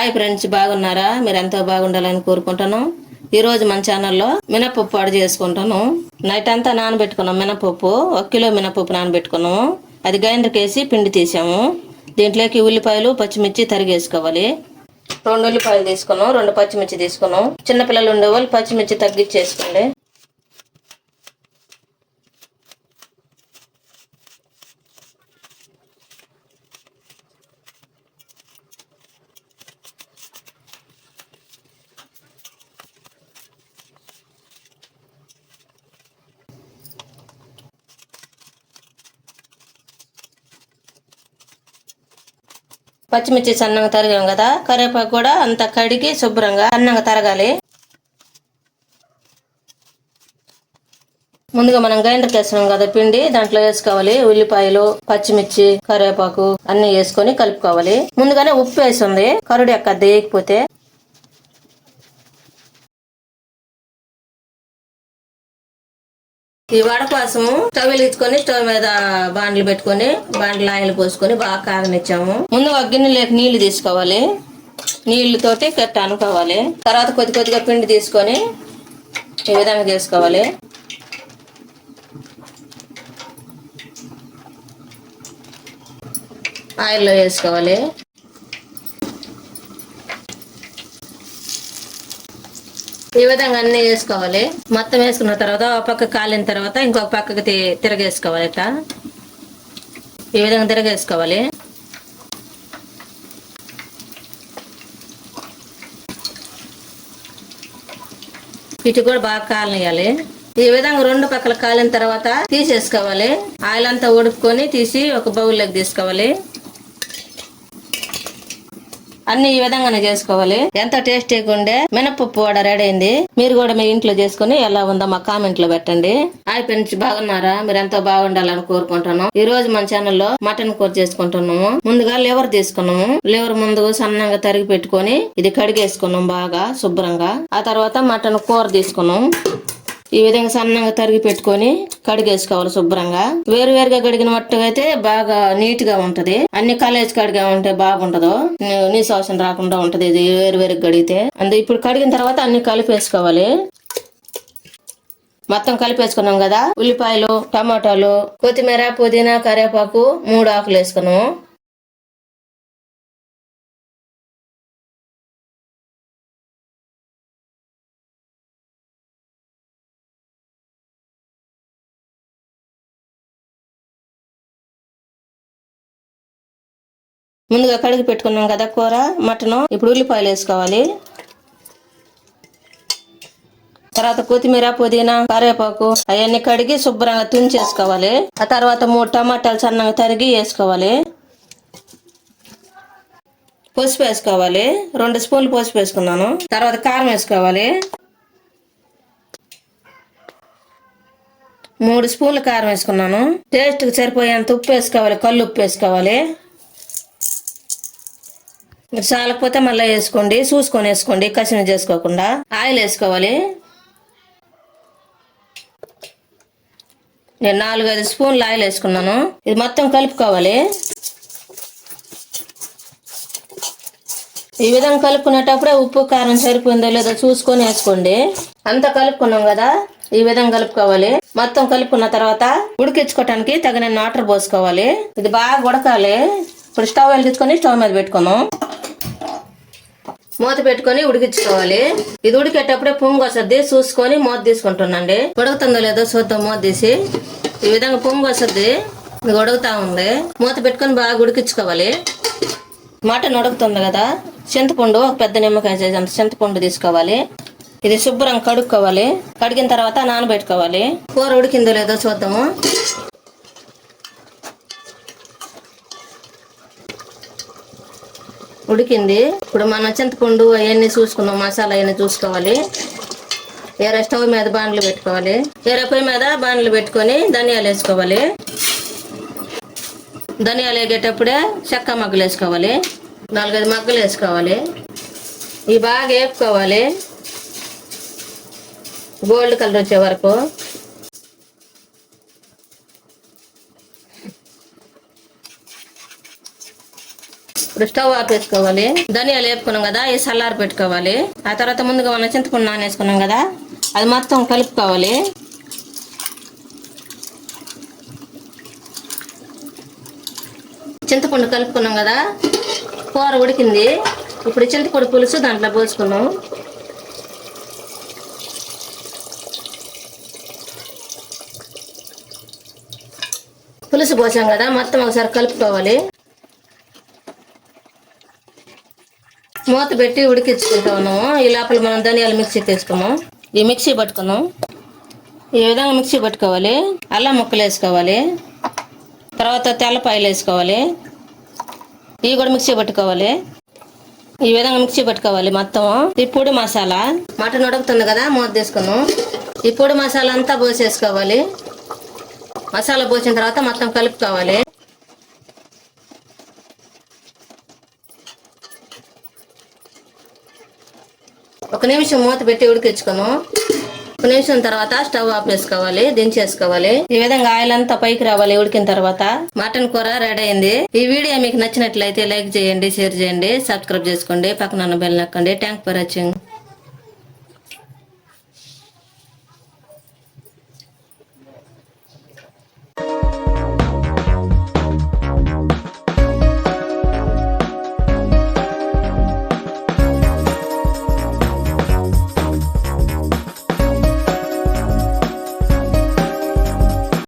Hi friends, బాగున్నారా? మీరు ఎంతో బాగుండాలని కోరుకుంటాను. ఈ రోజు మన ఛానల్లో మినపప్పు అడ చేసుకుంటాను. నైట్ అంతా నానబెట్టుకున్నాం మినపప్పు. 1 కిలో మినపప్పు నానబెట్టుకున్నాము. అది గ్రైండర్కి వేసి పిండి తీసాము. దీంట్లోకి ఉల్లిపాయలు, పచ్చిమిర్చి తరిగేసుకోవాలి. 2 ఉల్లిపాయలు తీసుకున్నాం, 2 పచ్చిమిర్చి తీసుకున్నాం. చిన్నపిల్లలు ఉండేవాళ్ళు పచ్చిమిర్చి తగ్గించేసుకోండి. పచ్చిమిర్చి సన్నగా తరిగాం కదా, కరివేపాకు కూడా అంత కడిగి శుభ్రంగా సన్నగా తరగాలి. ముందుగా మనం గ్రైండర్కి వేసినాం కదా పిండి, దాంట్లో వేసుకోవాలి. ఉల్లిపాయలు, పచ్చిమిర్చి, కరివేపాకు అన్ని వేసుకొని కలుపుకోవాలి. ముందుగానే ఉప్పు వేసి ఉంది, కరుడు ఎక్కద్ది వేయకపోతే. ఈ వడ కోసం స్టవ్ వెలిగించుకొని స్టవ్ మీద బాండ్లు పెట్టుకొని బాండ్లు ఆయిల్ పోసుకొని బాగా కాగనిచ్చాము. ముందు ఒక గిన్నెలోకి నీళ్లు తీసుకోవాలి. నీళ్లతోటి కట్ట అనుకోవాలి. తర్వాత కొద్ది కొద్దిగా పిండి తీసుకొని ఈ విధంగా చేసుకోవాలి. ఆయిల్లో వేసుకోవాలి. ఈ విధంగా అన్ని వేసుకోవాలి. మొత్తం వేసుకున్న తర్వాత ఒక పక్క కాలిన తర్వాత ఇంకొక పక్కకి తిరగేసుకోవాలి. ఇట్లా ఈ విధంగా తిరగేసుకోవాలి. ఇటు కూడా బాగా కాలనియాలి. ఈ విధంగా 2 పక్కల కాలిన తర్వాత తీసేసుకోవాలి. ఆయిల్ అంతా ఉడుపుకొని తీసి ఒక బౌల్లోకి తీసుకోవాలి. అన్ని ఈ విధంగానే చేసుకోవాలి. ఎంత టేస్టీగా ఉండే మినపప్పు వడ రెడీ అయింది. మీరు కూడా మీ ఇంట్లో చేసుకుని ఎలా ఉందో మా కామెంట్ లో పెట్టండి. హాయ్ ఫ్రెండ్స్, బాగున్నారా? మీరు ఎంతో బాగుండాలని కోరుకుంటున్నాం. ఈ రోజు మన ఛానల్లో మటన్ కూర చేసుకుంటున్నాము. ముందుగా లివర్ తీసుకున్నాము. లివర్ ముందు సన్నగా తరిగి పెట్టుకొని ఇది కడిగేసుకున్నాం బాగా శుభ్రంగా. ఆ తర్వాత మటన్ కూర తీసుకున్నాం. ఈ విధంగా సన్నగా తరిగి పెట్టుకొని కడిగేసుకోవాలి శుభ్రంగా. వేరువేరుగా కడిగిన మట్టుగా అయితే బాగా నీట్ గా ఉంటది. అన్ని కలేజ్ కడిగా ఉంటే బాగుంటదో, నీసు వాసన రాకుండా ఉంటది ఇది వేరువేరుగా కడిగితే. ఇప్పుడు కడిగిన తర్వాత అన్ని కలిపేసుకోవాలి. మొత్తం కలిపేసుకున్నాం కదా. ఉల్లిపాయలు, టమాటాలు, కొత్తిమీర, పుదీనా, కరివేపాకు 3 ఆకులు వేసుకున్నాము. ముందుగా కడిగి పెట్టుకున్నాం కదా కూర మటను. ఇప్పుడు ఉల్లిపాయలు వేసుకోవాలి. తర్వాత కొత్తిమీర, పుదీనా, కరివేపాకు అవన్నీ కడిగి శుభ్రంగా తుంచేసుకోవాలి. ఆ తర్వాత 3 టమాటాలు సన్నగా తరిగి వేసుకోవాలి. పసుపు వేసుకోవాలి. 2 స్పూన్లు పసుపు వేసుకున్నాను. తర్వాత కారం వేసుకోవాలి. 3 స్పూన్లు కారం వేసుకున్నాను. టేస్ట్ కి సరిపోయేంత ఉప్పు వేసుకోవాలి. కళ్ళు ఉప్పు వేసుకోవాలి. మీరు చాలకపోతే మళ్ళీ వేసుకోండి, చూసుకొని వేసుకోండి, కసిన చేసుకోకుండా. ఆయిల్ వేసుకోవాలి. నేను 4-5 స్పూన్లు ఆయిల్ వేసుకున్నాను. ఇది మొత్తం కలుపుకోవాలి. ఈ విధంగా కలుపుకునేటప్పుడే ఉప్పు కారం సరిపోయిందో లేదో చూసుకొని వేసుకోండి. అంతా కలుపుకున్నాం కదా, ఈ విధంగా కలుపుకోవాలి. మొత్తం కలుపుకున్న తర్వాత ఉడికించుకోవటానికి తగిన వాటర్ పోసుకోవాలి. ఇది బాగా ఉడకాలి. ఇప్పుడు స్టవ్ వెలిగించుకొని స్టవ్ మీద పెట్టుకున్నాం. మూత పెట్టుకొని ఉడికించుకోవాలి. ఇది ఉడికేటప్పుడే పొంగు వస్తుంది, చూసుకొని మూత తీసుకుంటున్నాండి. ఉడుకుతుందో లేదో చూద్దాం. మూత తీసి ఈ విధంగా పొంగు వస్తుంది. ఇది ఉడుకుతా ఉంది. మూత పెట్టుకొని బాగా ఉడికించుకోవాలి. మటన్ ఉడుకుతుంది కదా, చింతపండు ఒక పెద్ద నిమ్మకాయ చేసేంత చింతపండు తీసుకోవాలి. ఇది శుభ్రంగా కడుక్కోవాలి. కడిగిన తర్వాత నానబెట్టుకోవాలి. కూర ఉడికిందో లేదో చూద్దాము. ఉడికింది. ఇప్పుడు మన చింతపండు అవన్నీ చూసుకున్నాం, మసాలా అవన్నీ చూసుకోవాలి. వేరే స్టవ్ మీద బాండ్లు పెట్టుకోవాలి. వేరే పొయ్యి మీద బాండ్లు పెట్టుకొని ధనియాలు వేసుకోవాలి. ధనియాలు వేగేటప్పుడే చెక్క మగ్గలు వేసుకోవాలి. 4-5 మగ్గలు వేసుకోవాలి. ఇవి బాగా వేపుకోవాలి గోల్డ్ కలర్ వచ్చే వరకు. ఇప్పుడు స్టవ్ ఆపేసుకోవాలి. ధనియాలు వేపుకున్నాం కదా, ఈ సల్లారు పెట్టుకోవాలి. ఆ తర్వాత ముందుగా మనం చింతపండు నానేసుకున్నాం కదా, అది మొత్తం కలుపుకోవాలి. చింతపండు కలుపుకున్నాం కదా, కూర ఉడికింది. ఇప్పుడు చింతపండు పులుసు దాంట్లో పోసుకున్నాం. పులుసు పోసాం కదా, మొత్తం ఒకసారి కలుపుకోవాలి. మూత పెట్టి ఉడికించుకుంటా ఉన్నాము. ఈ లోపల మనం ధనియాలు మిక్సీ తీసుకున్నాం. ఈ మిక్సీ పట్టుకున్నాం. ఈ విధంగా మిక్సీ పట్టుకోవాలి. అల్లం ముక్కలు వేసుకోవాలి. తర్వాత తెల్లపాయలు వేసుకోవాలి. ఇవి కూడా మిక్సీ పట్టుకోవాలి. ఈ విధంగా మిక్సీ పట్టుకోవాలి మొత్తం. ఈ పొడి మసాలా, మటన్ ఉడుకుతుంది కదా, మూత తీసుకున్నాం. ఈ పొడి మసాలా అంతా పోసేసుకోవాలి. మసాలా పోసిన తర్వాత మొత్తం కలుపుకోవాలి. ఒక నిమిషం మూత పెట్టి ఉడికించుకున్నాం. ఒక నిమిషం తర్వాత స్టవ్ ఆఫ్ చేసుకోవాలి, దించేసుకోవాలి. ఈ విధంగా ఆయిల్ అంతా పైకి రావాలి. ఉడికిన తర్వాత మటన్ కూర రెడీ అయింది. ఈ వీడియో మీకు నచ్చినట్లయితే లైక్ చేయండి, షేర్ చేయండి, సబ్స్క్రైబ్ చేసుకోండి, పక్కన బెల్ నొక్కండి. Thanks for watching.